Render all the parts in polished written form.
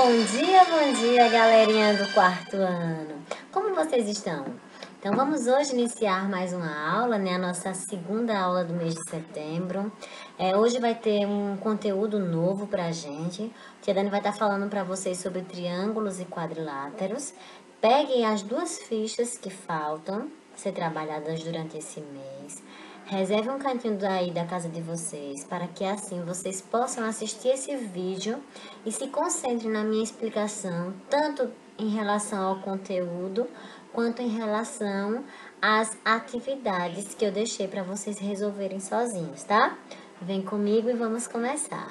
Bom dia, galerinha do quarto ano. Como vocês estão? Então, vamos hoje iniciar mais uma aula, né? A nossa segunda aula do mês de setembro. Hoje vai ter um conteúdo novo pra gente. Tia Dani vai estar falando pra vocês sobre triângulos e quadriláteros. Peguem as duas fichas que faltam ser trabalhadas durante esse mês. Reserve um cantinho aí da casa de vocês, para que assim vocês possam assistir esse vídeo e se concentrem na minha explicação, tanto em relação ao conteúdo, quanto em relação às atividades que eu deixei para vocês resolverem sozinhos, tá? Vem comigo e vamos começar.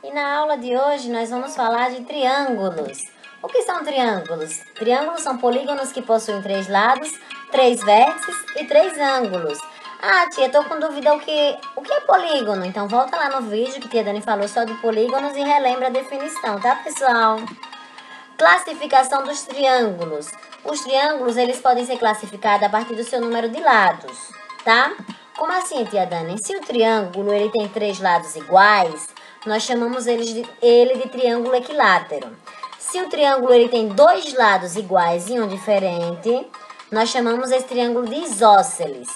E na aula de hoje nós vamos falar de triângulos. O que são triângulos? Triângulos são polígonos que possuem 3 lados, 3 vértices e 3 ângulos. Ah, tia, tô com dúvida o que é polígono? Então volta lá no vídeo que tia Dani falou só de polígonos e relembra a definição, tá, pessoal? Classificação dos triângulos. Os triângulos, eles podem ser classificados a partir do seu número de lados, tá? Como assim, tia Dani? Se o triângulo ele tem 3 lados iguais, nós chamamos ele de triângulo equilátero. Se o triângulo ele tem 2 lados iguais e um diferente, nós chamamos esse triângulo de isósceles.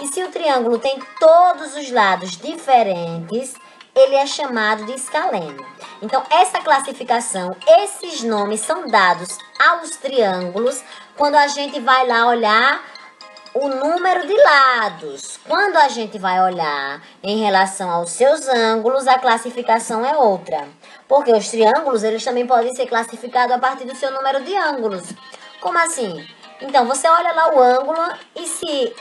E se o triângulo tem todos os lados diferentes, ele é chamado de escaleno. Então, essa classificação, esses nomes são dados aos triângulos quando a gente vai lá olhar o número de lados. Quando a gente vai olhar em relação aos seus ângulos, a classificação é outra. Porque os triângulos, eles também podem ser classificados a partir do seu número de ângulos. Como assim? Então, você olha lá o ângulo e se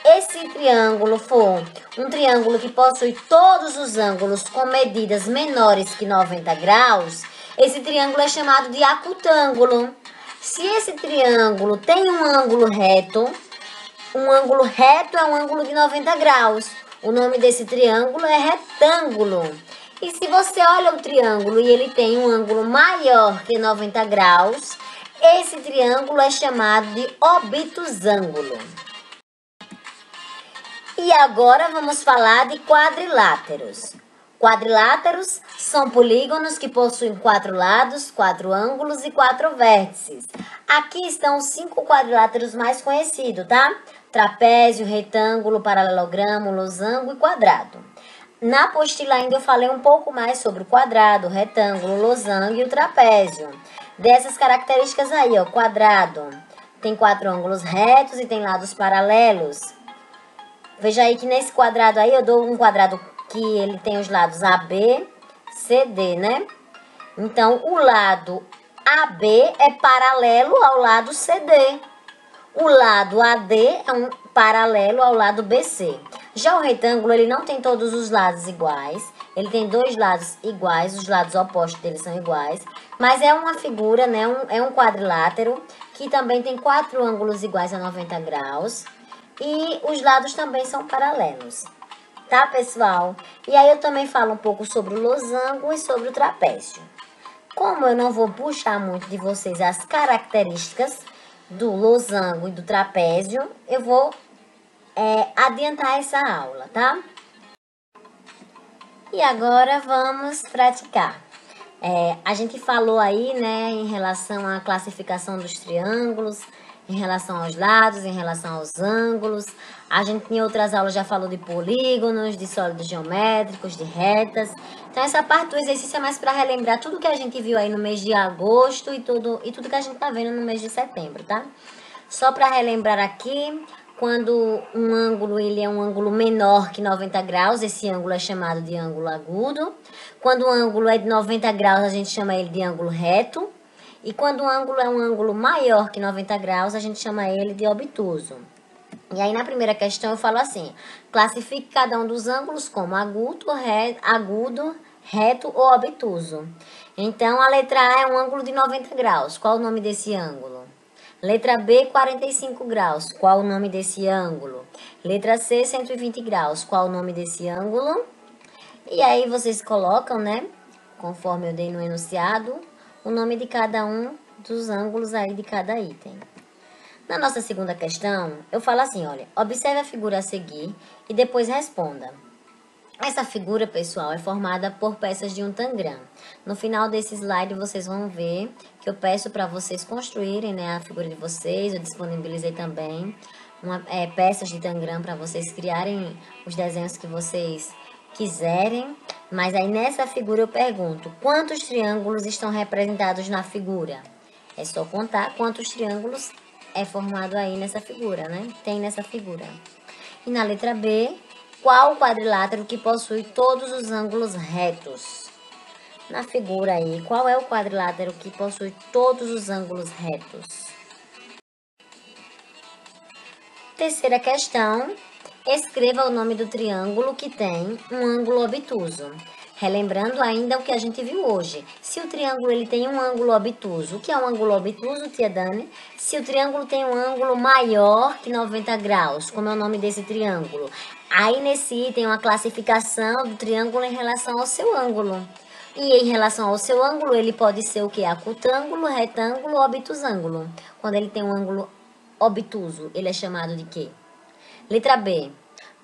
esse triângulo for um triângulo que possui todos os ângulos com medidas menores que 90 graus, esse triângulo é chamado de acutângulo. Se esse triângulo tem um ângulo reto é um ângulo de 90 graus. O nome desse triângulo é retângulo. E se você olha o triângulo e ele tem um ângulo maior que 90 graus, esse triângulo é chamado de obtusângulo. E agora vamos falar de quadriláteros. Quadriláteros são polígonos que possuem 4 lados, 4 ângulos e 4 vértices. Aqui estão os 5 quadriláteros mais conhecidos, tá? Trapézio, retângulo, paralelogramo, losango e quadrado. Na apostila ainda eu falei um pouco mais sobre o quadrado, o retângulo, o losango e o trapézio. Dessas características aí, ó, quadrado tem 4 ângulos retos e tem lados paralelos. Veja aí que nesse quadrado aí eu dou um quadrado que ele tem os lados AB, CD, né? Então, o lado AB é paralelo ao lado CD. O lado AD é um paralelo ao lado BC. Já o retângulo, ele não tem todos os lados iguais. Ele tem 2 lados iguais, os lados opostos dele são iguais. Mas é uma figura, né? É um quadrilátero que também tem 4 ângulos iguais a 90 graus. E os lados também são paralelos. Tá, pessoal? E aí eu também falo um pouco sobre o losango e sobre o trapézio. Como eu não vou puxar muito de vocês as características do losango e do trapézio, eu vou adiantar essa aula, tá? E agora vamos praticar. A gente falou aí, né, em relação à classificação dos triângulos, em relação aos lados, em relação aos ângulos. A gente em outras aulas já falou de polígonos, de sólidos geométricos, de retas. Então essa parte do exercício é mais para relembrar tudo que a gente viu aí no mês de agosto e tudo que a gente tá vendo no mês de setembro, tá? Só para relembrar aqui, quando um ângulo ele é um ângulo menor que 90 graus, esse ângulo é chamado de ângulo agudo. Quando o ângulo é de 90 graus, a gente chama ele de ângulo reto. E quando o ângulo é um ângulo maior que 90 graus, a gente chama ele de obtuso. E aí na primeira questão eu falo assim: classifique cada um dos ângulos como agudo, reto ou obtuso. Então a letra A é um ângulo de 90 graus. Qual o nome desse ângulo? Letra B, 45 graus. Qual o nome desse ângulo? Letra C, 120 graus. Qual o nome desse ângulo? E aí vocês colocam, né, conforme eu dei no enunciado, o nome de cada um dos ângulos aí de cada item. Na nossa segunda questão, eu falo assim, olha, observe a figura a seguir e depois responda. Essa figura, pessoal, é formada por peças de um tangram. No final desse slide, vocês vão ver que eu peço para vocês construírem, né, a figura de vocês. Eu disponibilizei também peças de tangram para vocês criarem os desenhos que vocês quiserem. Mas aí nessa figura eu pergunto, quantos triângulos estão representados na figura? É só contar quantos triângulos é formado aí nessa figura, né? Tem nessa figura. E na letra B, qual o quadrilátero que possui todos os ângulos retos? Na figura aí, qual é o quadrilátero que possui todos os ângulos retos? Terceira questão, escreva o nome do triângulo que tem um ângulo obtuso. Relembrando ainda o que a gente viu hoje. Se o triângulo ele tem um ângulo obtuso, o que é um ângulo obtuso, tia Dani? Se o triângulo tem um ângulo maior que 90 graus, como é o nome desse triângulo? Aí nesse item uma classificação do triângulo em relação ao seu ângulo. E em relação ao seu ângulo, ele pode ser o que? Acutângulo, retângulo ou obtusângulo. Quando ele tem um ângulo obtuso, ele é chamado de quê? Letra B,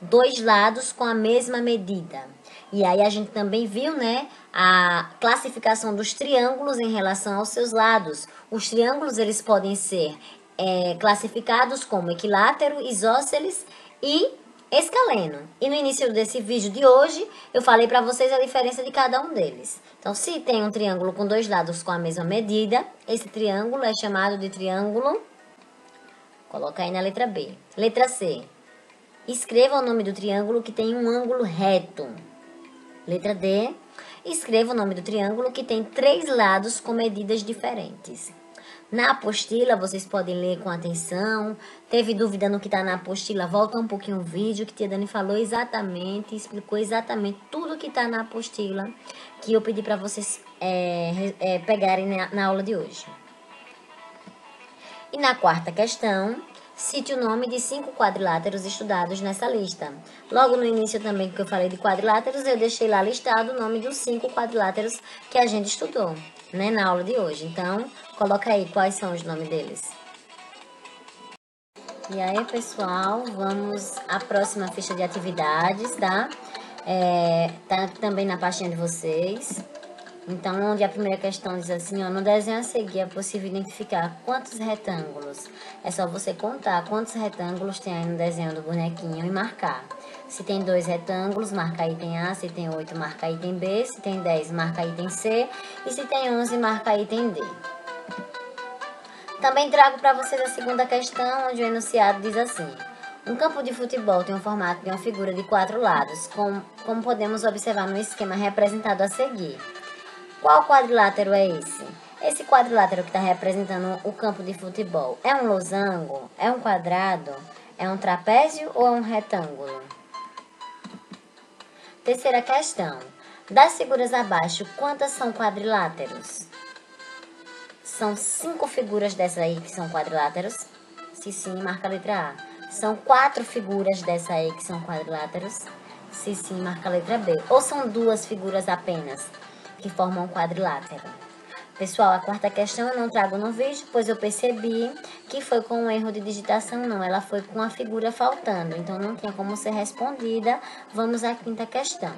dois lados com a mesma medida. E aí a gente também viu, né, a classificação dos triângulos em relação aos seus lados. Os triângulos, eles podem ser classificados como equilátero, isósceles e escaleno. E no início desse vídeo de hoje, eu falei para vocês a diferença de cada um deles. Então, se tem um triângulo com dois lados com a mesma medida, esse triângulo é chamado de triângulo... Coloca aí na letra B. Letra C. Escreva o nome do triângulo que tem um ângulo reto. Letra D. Escreva o nome do triângulo que tem três lados com medidas diferentes. Na apostila, vocês podem ler com atenção. Teve dúvida no que está na apostila? Volta um pouquinho o vídeo que tia Dani falou exatamente, explicou exatamente tudo que está na apostila que eu pedi para vocês pegarem na aula de hoje. E na quarta questão, cite o nome de 5 quadriláteros estudados nessa lista. Logo no início também que eu falei de quadriláteros, eu deixei lá listado o nome dos 5 quadriláteros que a gente estudou, né, na aula de hoje. Então, coloca aí quais são os nomes deles. E aí, pessoal, vamos à próxima ficha de atividades, tá? Tá também na pastinha de vocês. Então, onde a primeira questão diz assim, ó, no desenho a seguir é possível identificar quantos retângulos. É só você contar quantos retângulos tem aí no desenho do bonequinho e marcar. Se tem 2 retângulos, marca item A. Se tem 8, marca item B. Se tem 10, marca item C. E se tem 11, marca item D. Também trago para vocês a segunda questão, onde o enunciado diz assim. Um campo de futebol tem um formato de uma figura de 4 lados, como podemos observar no esquema representado a seguir. Qual quadrilátero é esse? Esse quadrilátero que está representando o campo de futebol é um losango? É um quadrado? É um trapézio ou é um retângulo? Terceira questão. Das figuras abaixo, quantas são quadriláteros? São 5 figuras dessa aí que são quadriláteros? Se sim, marca a letra A. São 4 figuras dessa aí que são quadriláteros? Se sim, marca a letra B. Ou são 2 figuras apenas que formam um quadrilátero? Pessoal, a quarta questão eu não trago no vídeo, pois eu percebi que foi com um erro de digitação, não. Ela foi com a figura faltando, então não tinha como ser respondida. Vamos à quinta questão.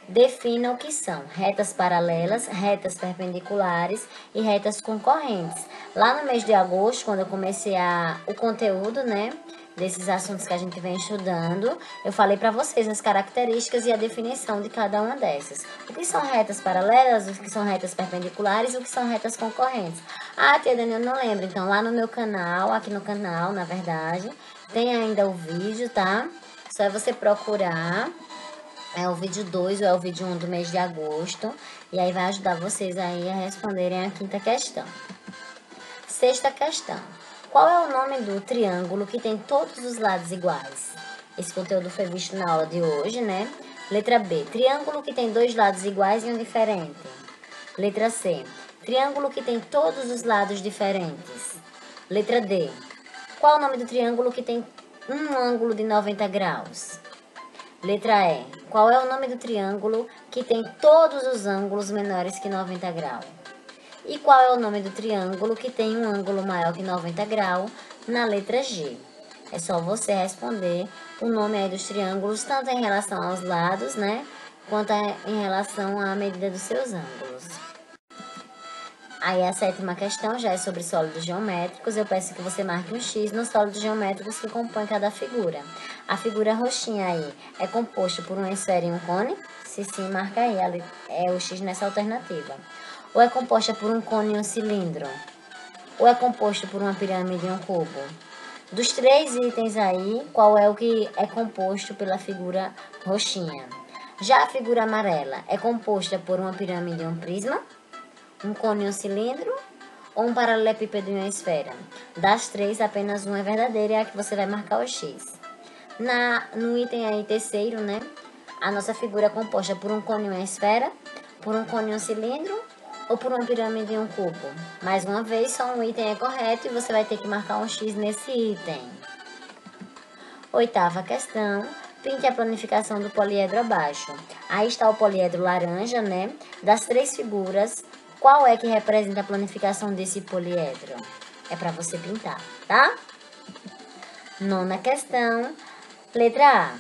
Defina o que são retas paralelas, retas perpendiculares e retas concorrentes. Lá no mês de agosto, quando eu comecei o conteúdo, né, desses assuntos que a gente vem estudando, eu falei para vocês as características e a definição de cada uma dessas. O que são retas paralelas, o que são retas perpendiculares e o que são retas concorrentes. Ah, tia Dani, eu não lembro. Então, lá no meu canal, aqui no canal, na verdade, tem ainda o vídeo, tá? Só é você procurar. É o vídeo 2 ou é o vídeo 1 do mês de agosto. E aí vai ajudar vocês aí a responderem a quinta questão. Sexta questão. Qual é o nome do triângulo que tem todos os lados iguais? Esse conteúdo foi visto na aula de hoje, né? Letra B. Triângulo que tem 2 lados iguais e um diferente. Letra C. Triângulo que tem todos os lados diferentes. Letra D. Qual é o nome do triângulo que tem um ângulo de 90 graus? Letra E. Qual é o nome do triângulo que tem todos os ângulos menores que 90 graus? E qual é o nome do triângulo que tem um ângulo maior que 90 graus na letra G? É só você responder o nome aí dos triângulos, tanto em relação aos lados, né? Quanto em relação à medida dos seus ângulos. Aí a sétima questão já é sobre sólidos geométricos. Eu peço que você marque um X nos sólidos geométricos que compõem cada figura. A figura roxinha aí é composta por uma esfera e um cone? Se sim, marca aí é o X nessa alternativa. Ou é composta por um cone e um cilindro? Ou é composto por uma pirâmide e um cubo? Dos três itens aí, qual é o que é composto pela figura roxinha? Já a figura amarela é composta por uma pirâmide e um prisma, um cone e um cilindro ou um paralelepípedo e uma esfera? Das três, apenas uma é verdadeira e é a que você vai marcar o X. No item aí terceiro, né? A nossa figura é composta por um cone e uma esfera, por um cone e um cilindro ou por uma pirâmide e um cubo? Mais uma vez, só um item é correto e você vai ter que marcar um X nesse item. Oitava questão. Pinte a planificação do poliedro abaixo. Aí está o poliedro laranja, né? Das três figuras, qual é que representa a planificação desse poliedro? É para você pintar, tá? Nona questão. Letra A,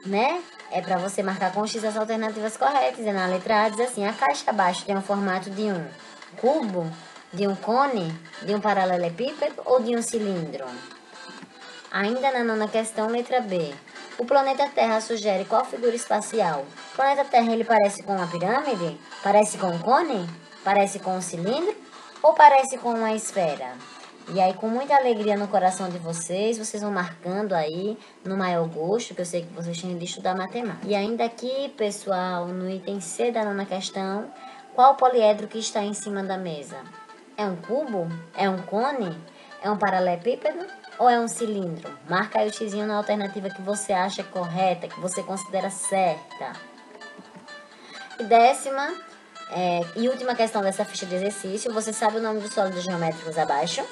né? É para você marcar com X as alternativas corretas. E na letra A diz assim: a caixa abaixo tem o formato de um cubo, de um cone, de um paralelepípedo ou de um cilindro? Ainda na nona questão, letra B. O planeta Terra sugere qual figura espacial? O planeta Terra, ele parece com uma pirâmide? Parece com um cone? Parece com um cilindro? Ou parece com uma esfera? E aí, com muita alegria no coração de vocês vão marcando aí no maior gosto, que eu sei que vocês têm de estudar matemática. E ainda aqui, pessoal, no item C da nona questão, qual o poliedro que está em cima da mesa? É um cubo? É um cone? É um paralelepípedo? Ou é um cilindro? Marca aí o xizinho na alternativa que você acha correta, que você considera certa. E décima e última questão dessa ficha de exercício. Você sabe o nome dos sólidos geométricos abaixo?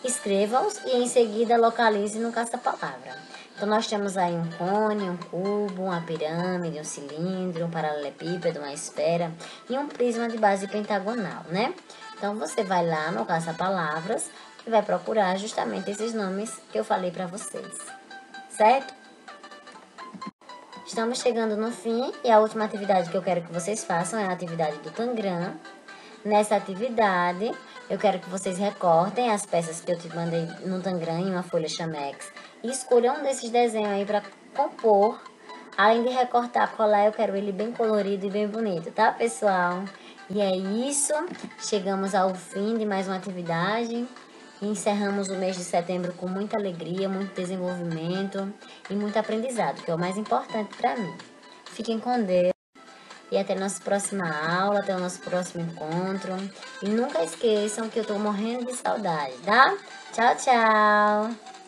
Escreva-os e em seguida localize no caça-palavra. Então, nós temos aí um cone, um cubo, uma pirâmide, um cilindro, um paralelepípedo, uma esfera e um prisma de base pentagonal, né? Então, você vai lá no caça-palavras e vai procurar justamente esses nomes que eu falei para vocês, certo? Estamos chegando no fim e a última atividade que eu quero que vocês façam é a atividade do Tangram. Nessa atividade, eu quero que vocês recortem as peças que eu te mandei no Tangram em uma folha Chamex e escolham um desses desenhos aí para compor. Além de recortar, colar, eu quero ele bem colorido e bem bonito, tá, pessoal? E é isso. Chegamos ao fim de mais uma atividade. E encerramos o mês de setembro com muita alegria, muito desenvolvimento e muito aprendizado, que é o mais importante para mim. Fiquem com Deus. E até a nossa próxima aula, até o nosso próximo encontro. E nunca esqueçam que eu tô morrendo de saudade, tá? Tchau, tchau!